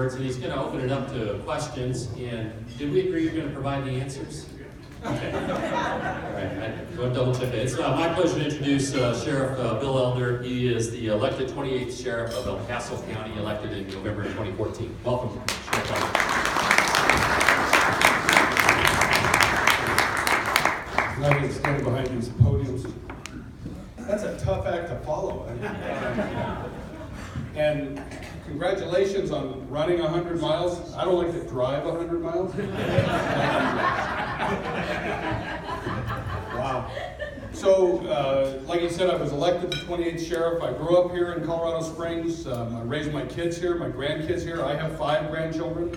reports, and he's going to open it up to questions. And did we agree you're going to provide the answers? Okay. All right, I will double check that. It's my pleasure to introduce Sheriff Bill Elder. He is the elected 28th Sheriff of El Paso County, elected in November 2014. Welcome, Sheriff Elder. I can stand behind these podiums. That's a tough act to follow. And congratulations on running 100 miles. I don't like to drive 100 miles. Wow. So, like you said, I was elected the 28th Sheriff. I grew up here in Colorado Springs. I raised my kids here, my grandkids here. I have 5 grandchildren.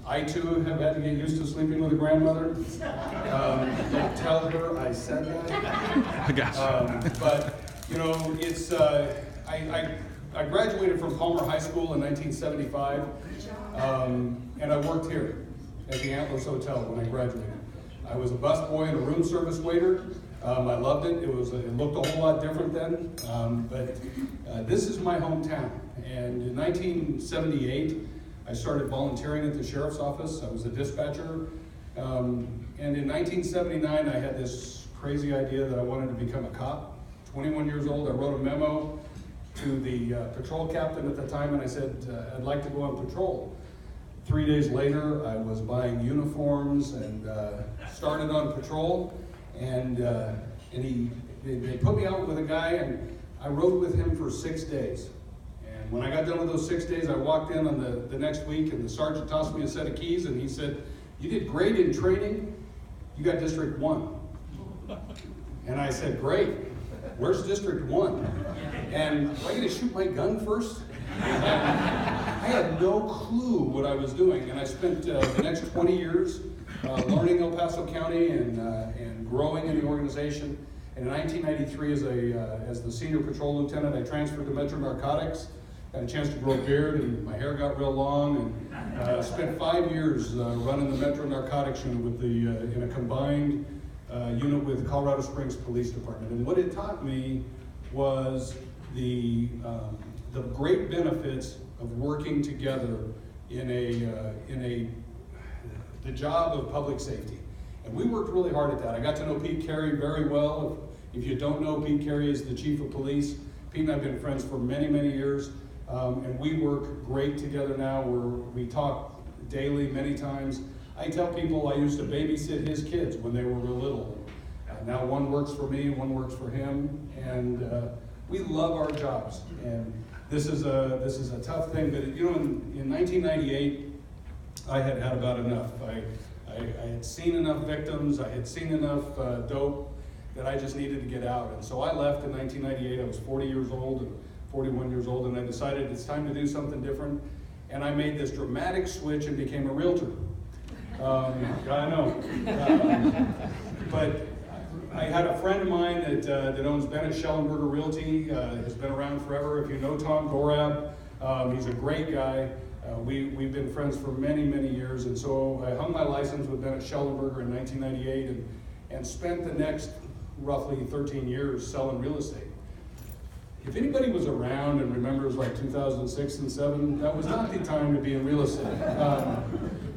I too have had to get used to sleeping with a grandmother. Don't tell her I said that. But you know, it's I graduated from Palmer High School in 1975, and I worked here at the Antlers Hotel when I graduated. I was a busboy and a room service waiter. I loved it. It looked a whole lot different then, but this is my hometown. And in 1978. I started volunteering at the sheriff's office. I was a dispatcher. And in 1979, I had this crazy idea that I wanted to become a cop. 21 years old, I wrote a memo to the patrol captain at the time, and I said, I'd like to go on patrol. 3 days later, I was buying uniforms and started on patrol. And they put me out with a guy, and I rode with him for 6 days. When I got done with those 6 days, I walked in on the next week, and the sergeant tossed me a set of keys, and he said, "You did great in training. You got District 1. And I said, "Great. Where's District 1? And am I going to shoot my gun first?" I had no clue what I was doing, and I spent the next 20 years learning El Paso County and growing in the organization. And in 1993, as the senior patrol lieutenant, I transferred to Metro Narcotics. Had a chance to grow a beard, and my hair got real long, and spent 5 years running the Metro Narcotics unit in a combined unit with Colorado Springs Police Department. And what it taught me was the great benefits of working together in the job of public safety. And we worked really hard at that. I got to know Pete Carey very well. If you don't know, Pete Carey is the chief of police. Pete and I have been friends for many, many years. And we work great together now. We talk daily, many times. I tell people I used to babysit his kids when they were real little. Now one works for me, one works for him, and we love our jobs. And this is a tough thing, but you know, in 1998, I had had about enough. I had seen enough victims, I had seen enough dope that I just needed to get out. And so I left in 1998. I was 40 years old. And 41 years old, and I decided it's time to do something different. And I made this dramatic switch and became a realtor. I know. But I had a friend of mine that owns Bennett Schellenberger Realty, has been around forever. If you know Tom Gorab, he's a great guy. We've been friends for many, many years. And so I hung my license with Bennett Schellenberger in 1998 and spent the next roughly 13 years selling real estate. If anybody was around and remembers like 2006 and 2007, that was not the time to be in real estate.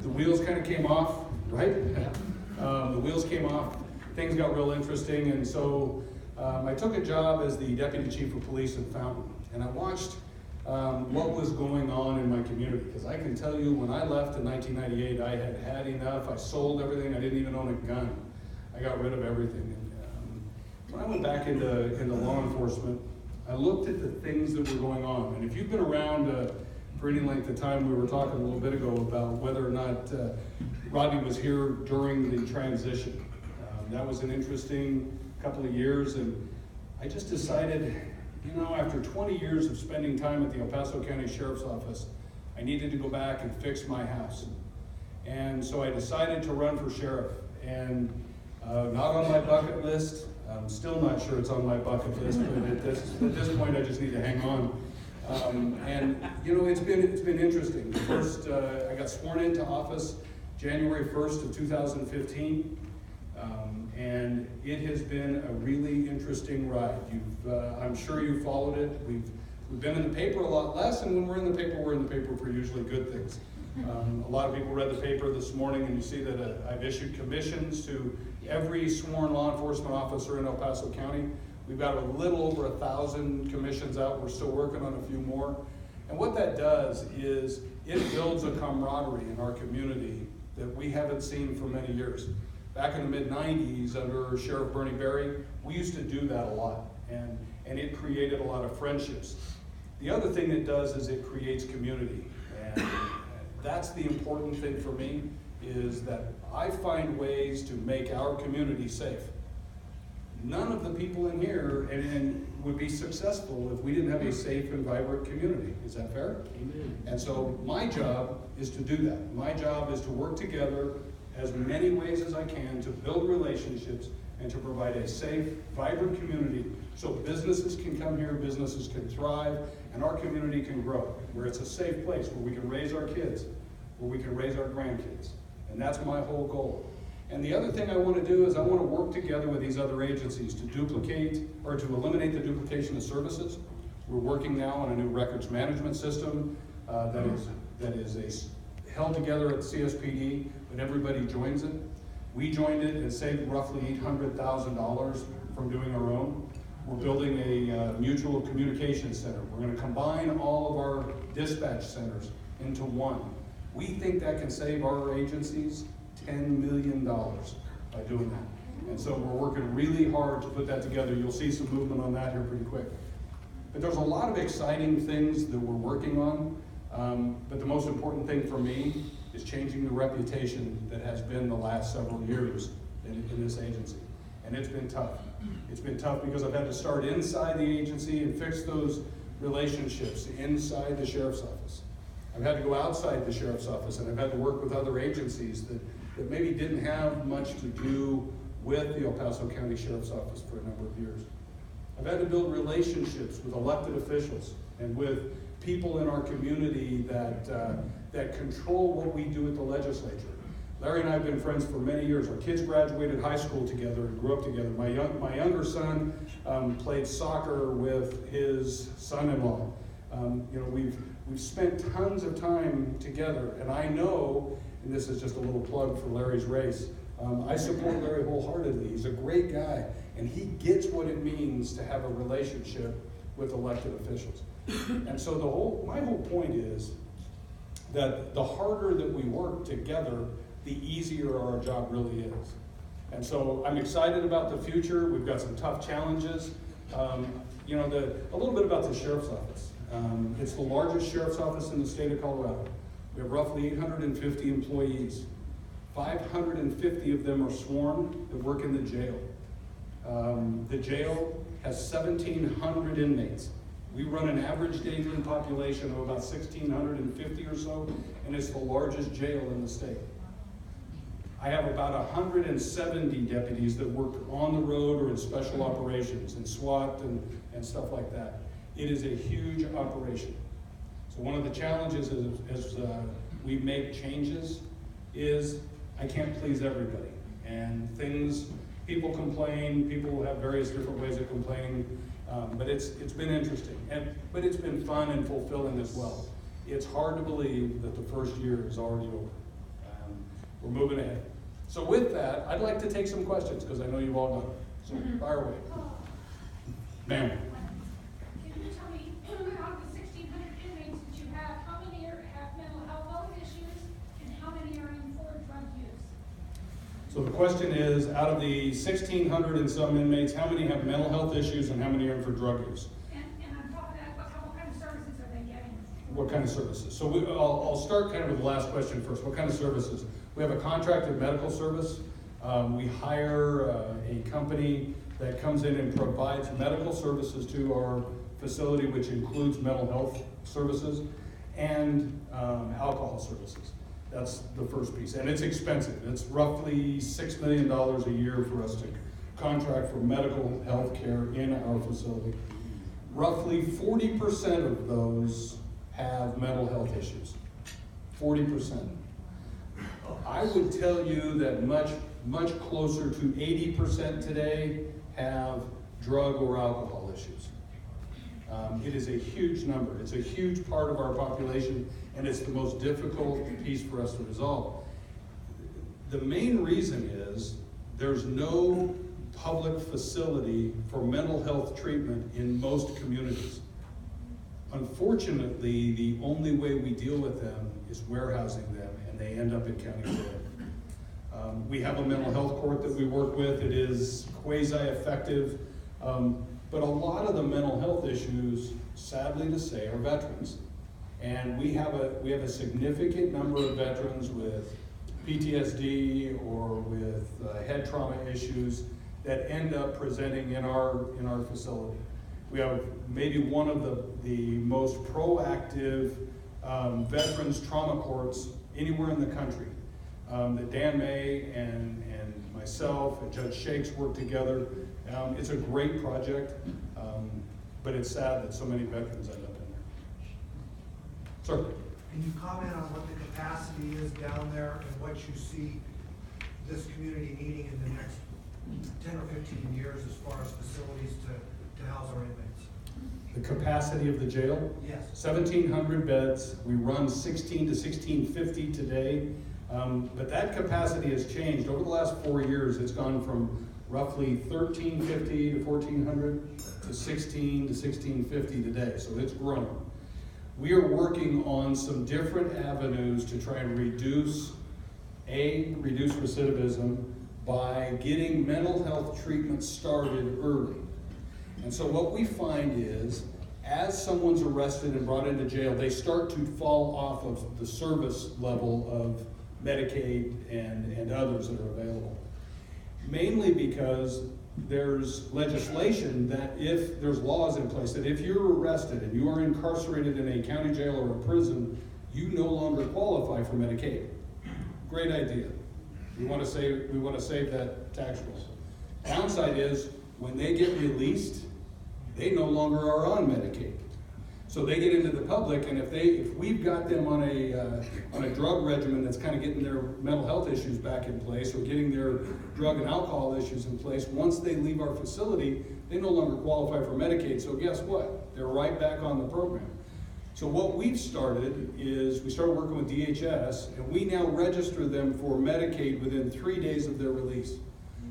The wheels kind of came off, right? The wheels came off, things got real interesting, and so I took a job as the Deputy Chief of Police in Fountain, and I watched what was going on in my community, because I can tell you when I left in 1998, I had had enough. I sold everything. I didn't even own a gun. I got rid of everything. And, when I went back into law enforcement, I looked at the things that were going on. And if you've been around for any length of time, we were talking a little bit ago about whether or not Rodney was here during the transition. That was an interesting couple of years, and I just decided, you know, after 20 years of spending time at the El Paso County Sheriff's Office, I needed to go back and fix my house. And so I decided to run for sheriff. And not on my bucket list. I'm still not sure it's on my bucket list, but at this point I just need to hang on. And you know, it's been interesting. First, I got sworn into office January 1st of 2015. And it has been a really interesting ride. I'm sure you followed it. We've We've been in the paper a lot less, and when we're in the paper for usually good things. A lot of people read the paper this morning, and you see that I've issued commissions to every sworn law enforcement officer in El Paso County. We've got a little over 1,000 commissions out. We're still working on a few more. And what that does is it builds a camaraderie in our community that we haven't seen for many years. Back in the mid-90s under Sheriff Bernie Berry, we used to do that a lot, and it created a lot of friendships. The other thing it does is it creates community, and that's the important thing for me, is that I find ways to make our community safe. None of the people in here and would be successful if we didn't have a safe and vibrant community. Is that fair? Amen. And so my job is to do that. My job is to work together as many ways as I can to build relationships and to provide a safe, vibrant community so businesses can come here, businesses can thrive, and our community can grow, where it's a safe place where we can raise our kids, where we can raise our grandkids. And that's my whole goal. And the other thing I want to do is I want to work together with these other agencies to duplicate or to eliminate the duplication of services. We're working now on a new records management system that is held together at CSPD, but everybody joins it. We joined it and saved roughly $800,000 from doing our own. We're building a mutual communication center. We're going to combine all of our dispatch centers into one. We think that can save our agencies $10 million by doing that. And so we're working really hard to put that together. You'll see some movement on that here pretty quick. But there's a lot of exciting things that we're working on. But the most important thing for me is changing the reputation that has been the last several years in this agency. And it's been tough. It's been tough because I've had to start inside the agency and fix those relationships inside the sheriff's office. I've had to go outside the sheriff's office, and I've had to work with other agencies that maybe didn't have much to do with the El Paso County Sheriff's Office for a number of years. I've had to build relationships with elected officials and with people in our community that control what we do at the legislature. Larry and I have been friends for many years. Our kids graduated high school together and grew up together. My younger son played soccer with his son-in-law. We've spent tons of time together, and I know, and this is just a little plug for Larry's race, I support Larry wholeheartedly. He's a great guy, and he gets what it means to have a relationship with elected officials. And so my whole point is that the harder that we work together, the easier our job really is. And so I'm excited about the future. We've got some tough challenges. A little bit about the sheriff's office. It's the largest sheriff's office in the state of Colorado. We have roughly 850 employees. 550 of them are sworn that work in the jail. The jail has 1,700 inmates. We run an average daily population of about 1,650 or so, and it's the largest jail in the state. I have about 170 deputies that work on the road or in special operations, in SWAT and stuff like that. It is a huge operation. So one of the challenges as we make changes is I can't please everybody. And people complain, people have various different ways of complaining, but it's been interesting. But it's been fun and fulfilling as well. It's hard to believe that the first year is already over. We're moving ahead. So with that, I'd like to take some questions because I know you all know. So fire away. Ma'am. Can you tell me, out of the 1,600 inmates that you have, how many have mental health issues and how many are in for drug use? So the question is, out of the 1,600 and some inmates, how many have mental health issues and how many are in for drug use? And on top of that, what kind of services are they getting? What kind of services? So I'll start kind of with the last question first. What kind of services? We have a contracted medical service. We hire a company that comes in and provides medical services to our facility, which includes mental health services and alcohol services. That's the first piece, and it's expensive. It's roughly $6 million a year for us to contract for medical health care in our facility. Roughly 40% of those have mental health issues. 40%. I would tell you that much closer to 80% today have drug or alcohol issues. It is a huge number. It's a huge part of our population, and it's the most difficult piece for us to resolve. The main reason is there's no public facility for mental health treatment in most communities. Unfortunately, the only way we deal with them is warehousing them, and they end up in county jail. We have a mental health court that we work with. It is quasi-effective, but a lot of the mental health issues, sadly to say, are veterans. And we have a significant number of veterans with PTSD or with head trauma issues that end up presenting in our facility. We have maybe one of the most proactive veterans trauma courts anywhere in the country. That Dan May and myself and Judge Shakes work together. It's a great project, but it's sad that so many veterans end up in there. Sir? Can you comment on what the capacity is down there and what you see this community needing in the next 10 or 15 years as far as facilities to house our inmates? The capacity of the jail? Yes. 1,700 beds. We run 16 to 1,650 today. But that capacity has changed. Over the last 4 years, it's gone from roughly 1,350 to 1,400 to 16 to 1,650 today. So it's grown. We are working on some different avenues to try and reduce recidivism by getting mental health treatment started early. And so what we find is, as someone's arrested and brought into jail, they start to fall off of the service level of Medicaid and others that are available. Mainly because there's legislation that if there's laws in place that if you're arrested and you are incarcerated in a county jail or a prison, you no longer qualify for Medicaid. Great idea. We want to save that tax roll. Downside is when they get released, they no longer are on Medicaid. So they get into the public, and if we've got them on a drug regimen that's kind of getting their mental health issues back in place or getting their drug and alcohol issues in place, once they leave our facility, they no longer qualify for Medicaid. So guess what? They're right back on the program. So what we've started is we started working with DHS, and we now register them for Medicaid within 3 days of their release.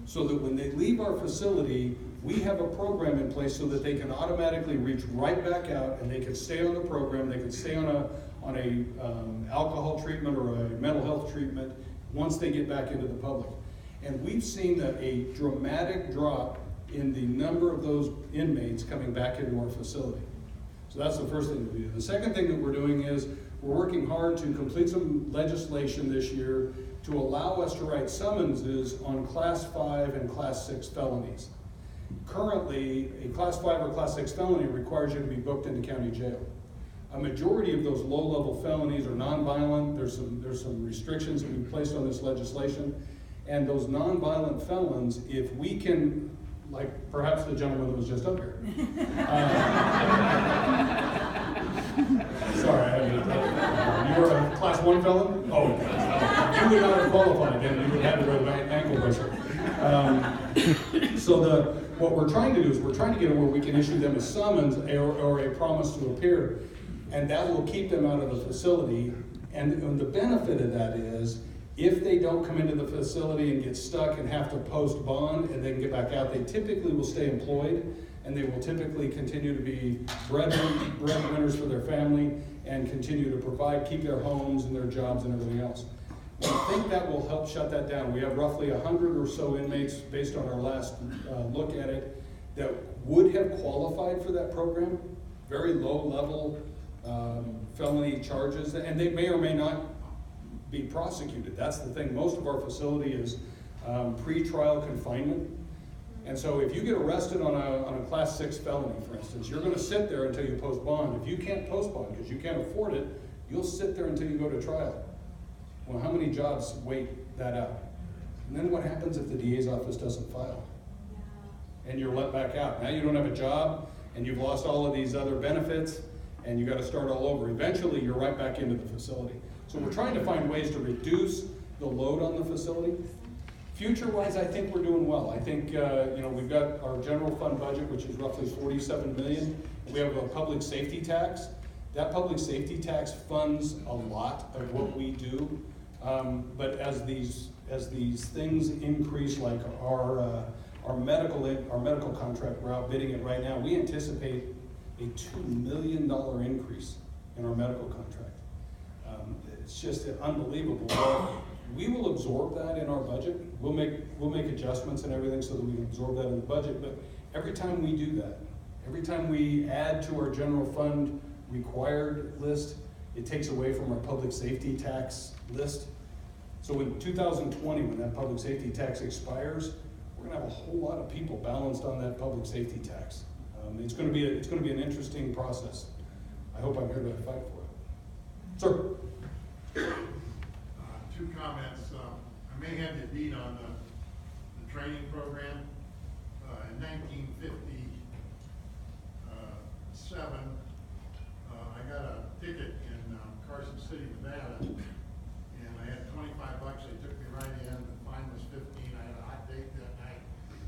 So that when they leave our facility, we have a program in place so that they can automatically reach right back out and they can stay on the program, they can stay on a alcohol treatment or a mental health treatment once they get back into the public. And we've seen a dramatic drop in the number of those inmates coming back into our facility. So that's the first thing that we do. The second thing that we're doing is we're working hard to complete some legislation this year to allow us to write summonses on Class 5 and Class 6 felonies. Currently, a Class 5 or Class 6 felony requires you to be booked into county jail. A majority of those low-level felonies are nonviolent. There's some restrictions that we've placed on this legislation. And those nonviolent felons, if we can, like perhaps the gentleman that was just up here. Sorry, you were a Class 1 felon? Oh, you would not have qualified then. You would have had to wear the ankle bracelet. What we're trying to do is we're trying to get where we can issue them a summons or a promise to appear, and that will keep them out of the facility. And the benefit of that is, if they don't come into the facility and get stuck and have to post bond and they can get back out, they typically will stay employed, and they will typically continue to be breadwinners for their family and continue to provide, keep their homes and their jobs and everything else. I think that will help shut that down. We have roughly 100 or so inmates, based on our last look at it, that would have qualified for that program. Very low-level felony charges, and they may or may not be prosecuted. That's the thing. Most of our facility is pre-trial confinement. And so if you get arrested on a Class 6 felony, for instance, you're going to sit there until you post bond. If you can't post bond because you can't afford it, you'll sit there until you go to trial. Well, how many jobs wait that out? And then what happens if the DA's office doesn't file? And you're let back out. Now you don't have a job, and you've lost all of these other benefits, and you got to start all over. Eventually, you're right back into the facility. So we're trying to find ways to reduce the load on the facility. Future-wise, I think we're doing well. I think we've got our general fund budget, which is roughly $47 million, We have a public safety tax. That public safety tax funds a lot of what we do. But as these things increase, like our medical contract, we're out bidding it right now. We anticipate a $2 million increase in our medical contract. It's just unbelievable. Well, we will absorb that in our budget. We'll make adjustments and everything so that we can absorb that in the budget. But every time we do that, every time we add to our general fund required list, it takes away from our public safety tax list. So in 2020, when that public safety tax expires, we're going to have a whole lot of people balanced on that public safety tax. It's going to be an interesting process. I hope I'm here to fight for it. Sir. Two comments. I may have you beat on the training program. In 1957, I got a ticket in Carson City, Nevada, and I had $25. They took me right in. The fine was $15. I had a hot date that night,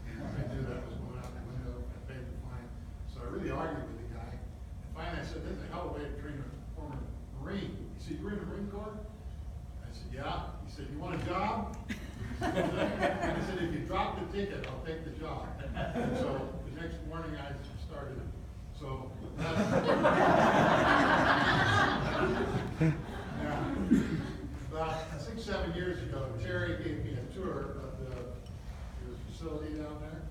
and I knew that was going out the window. I paid the fine. So I really argued with the guy. And finally I said, "This is a hell of a way to train a former Marine." He said, "You were in the Marine Corps?" I said, "Yeah." He said, "You want a job?" I said, "If you drop the ticket, I'll take the job." And so the next morning I started. So yeah. About 6-7 years ago, Terry gave me a tour of his facility down there.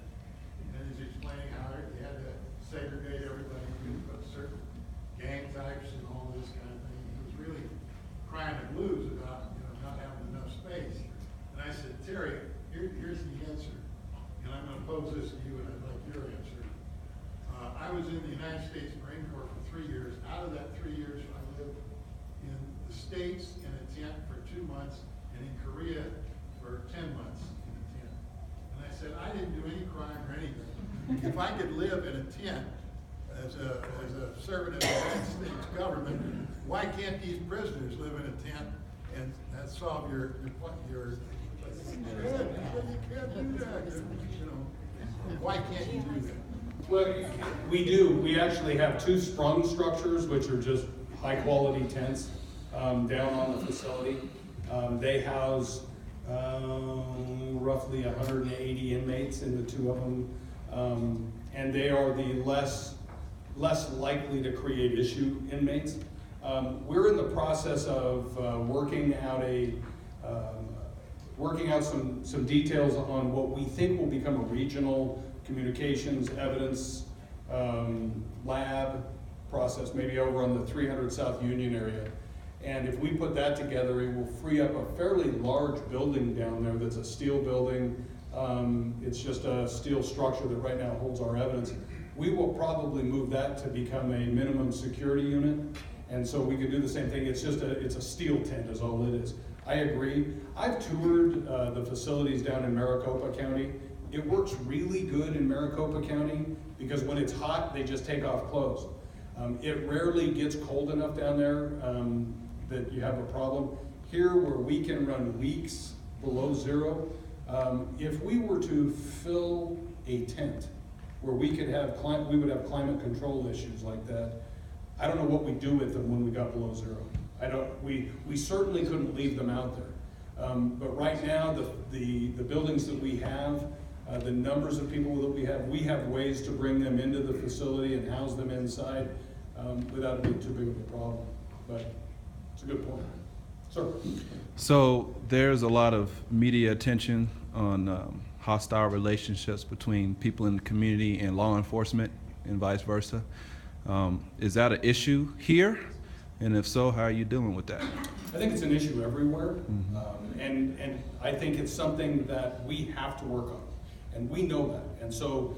And he's explaining how he had to segregate everybody, put certain gang types and all this kind of thing. He was really crying the blues about not having enough space. And I said, "Terry, here's the answer. And I'm going to pose this to you, and I'd like your answer. I was in the United States Marine Corps for 3 years. Out of that 3 years, I lived in the States in a tent for 2 months, and in Korea for 10 months in a tent." And I said, "I didn't do any crime or anything. If I could live in a tent as a servant of the United States government, why can't these prisoners live in a tent and solve your you can't do that. Why can't you do that?" Well, we do. We actually have 2 sprung structures, which are just high quality tents down on the facility. They house roughly 180 inmates in the 2 of them, and they are the less likely to create issue inmates. We're in the process of working out some details on what we think will become a regional communications evidence lab process, maybe over on the 300 South Union area. And if we put that together, it will free up a fairly large building down there that's a steel building. It's just a steel structure that right now holds our evidence. We will probably move that to become a minimum security unit. And so we could do the same thing. It's a steel tent is all it is. I agree. I've toured the facilities down in Maricopa County. It works really good in Maricopa County because when it's hot, they just take off clothes. It rarely gets cold enough down there that you have a problem. Here, where we can run weeks below 0, if we were to fill a tent where we would have climate control issues like that, I don't know what we do with them when we got below 0. We certainly couldn't leave them out there. But right now, the buildings that we have, the numbers of people that we have ways to bring them into the facility and house them inside without it being too big of a problem. But it's a good point. Sir? So there's a lot of media attention on hostile relationships between people in the community and law enforcement and vice versa. Is that an issue here? And if so, how are you dealing with that? I think it's an issue everywhere. And I think it's something that we have to work on. And we know that. And so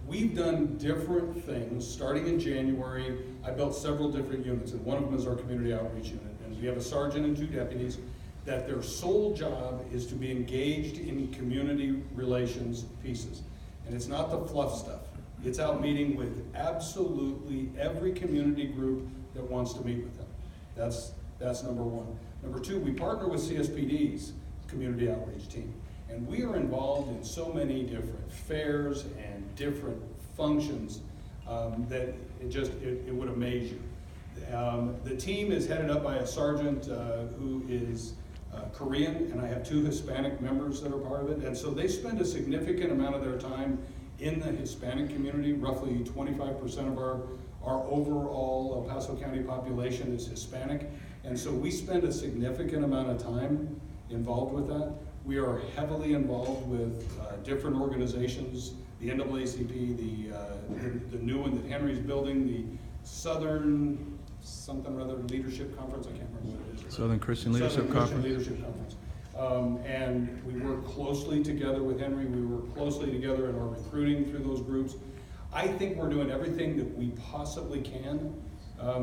we've done different things. Starting in January, I built several different units, and one of them is our community outreach unit. And we have a sergeant and 2 deputies that their sole job is to be engaged in community relations pieces. And it's not the fluff stuff. It's out meeting with absolutely every community group that wants to meet with them. That's number 1. Number 2, we partner with CSPD's community outreach team. And we are involved in so many different fairs and different functions that it would amaze you. The team is headed up by a sergeant who is Korean, and I have 2 Hispanic members that are part of it. And so they spend a significant amount of their time in the Hispanic community. Roughly 25% of our overall El Paso County population is Hispanic. And so we spend a significant amount of time involved with that. We are heavily involved with different organizations, the NAACP, the new one that Henry's building, the Southern something or other leadership conference, I can't remember what it is. Southern Christian Leadership Southern Conference. Christian Leadership Conference. And we work closely together with Henry. We work closely together in our recruiting through those groups. I think we're doing everything that we possibly can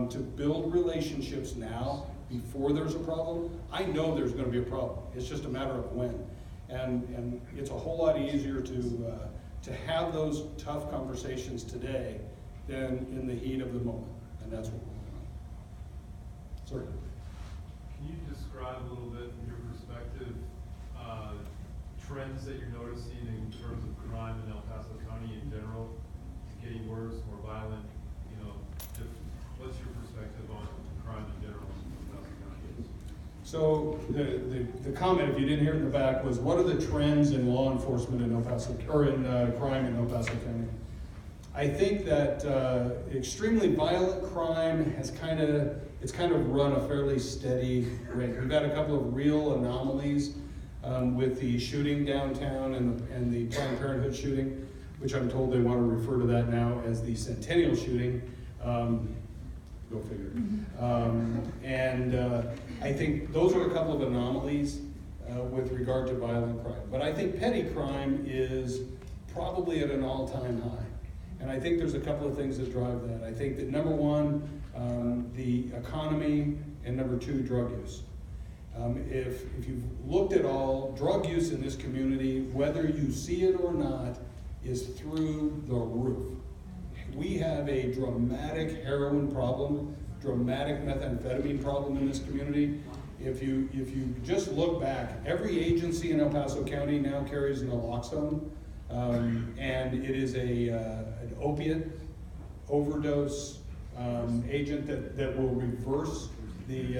to build relationships now before there's a problem. I know there's going to be a problem. It's just a matter of when. And it's a whole lot easier to have those tough conversations today than in the heat of the moment. And that's what we're doing. Sir. Can you describe a little bit from your perspective trends that you're noticing in terms of crime in El Paso County in general? Getting worse, more violent, what's your perspective on crime in general in El Paso County? So the comment, if you didn't hear it in the back, was what are the trends in law enforcement in El Paso, or in crime in El Paso County? I think that extremely violent crime has kind of run a fairly steady rate. We've got a couple of real anomalies with the shooting downtown and the Planned Parenthood shooting, which I'm told they want to refer to that now as the Centennial shooting. Go figure. I think those are a couple of anomalies with regard to violent crime. But I think petty crime is probably at an all-time high. And I think there's a couple of things that drive that. I think that number one, the economy, and number two, drug use. If you've looked at all, drug use in this community, whether you see it or not, is through the roof. We have a dramatic heroin problem, dramatic methamphetamine problem in this community. If you just look back, every agency in El Paso County now carries naloxone, and it is an opiate overdose agent that will reverse the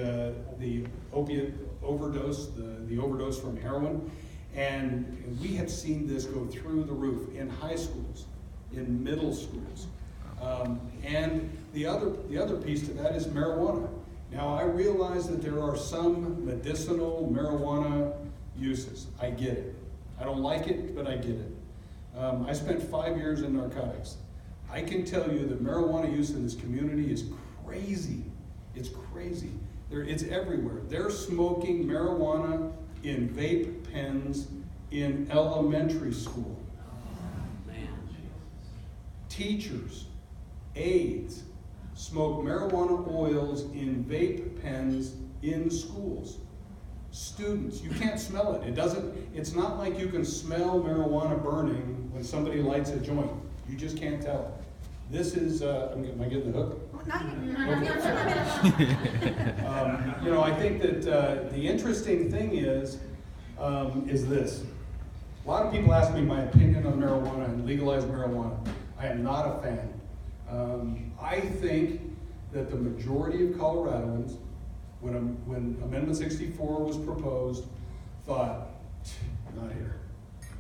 opiate overdose, the overdose from heroin. And we have seen this go through the roof in high schools, in middle schools. And the other piece to that is marijuana. Now, I realize that there are some medicinal marijuana uses. I get it. I don't like it, but I get it. I spent 5 years in narcotics. I can tell you that marijuana use in this community is crazy. It's crazy. It's everywhere. They're smoking marijuana in vape pens in elementary school. Teachers, aides, smoke marijuana oils in vape pens in schools. Students, you can't smell it. It's not like you can smell marijuana burning when somebody lights a joint. You just can't tell. This is, am I getting the hook? I think that the interesting thing is this. A lot of people ask me my opinion on marijuana and legalized marijuana. I am not a fan. I think that the majority of Coloradoans, when Amendment 64 was proposed, thought, not here,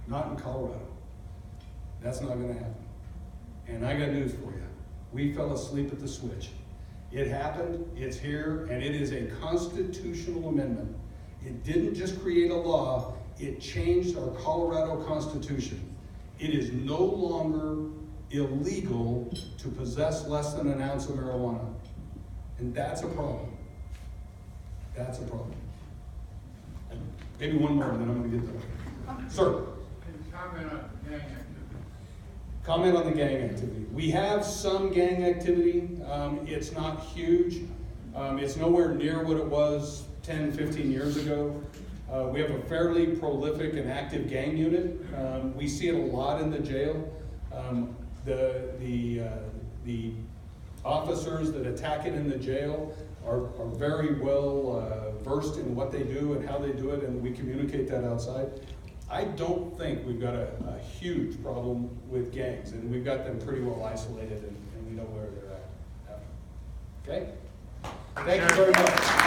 not in Colorado. That's not going to happen. And I got news for you. We fell asleep at the switch. It happened, it's here, and it is a constitutional amendment. It didn't just create a law, it changed our Colorado Constitution. It is no longer illegal to possess less than an ounce of marijuana. And that's a problem. That's a problem. And maybe one more, and then I'm going to get there. Sir? Can you comment on gang activity? Comment on the gang activity. We have some gang activity. It's not huge. It's nowhere near what it was 10, 15 years ago. We have a fairly prolific and active gang unit. We see it a lot in the jail. The officers that attack it in the jail are very well versed in what they do and how they do it, and we communicate that outside. I don't think we've got a huge problem with gangs, and we've got them pretty well isolated and we know where they're at after. Okay? Thank you very much.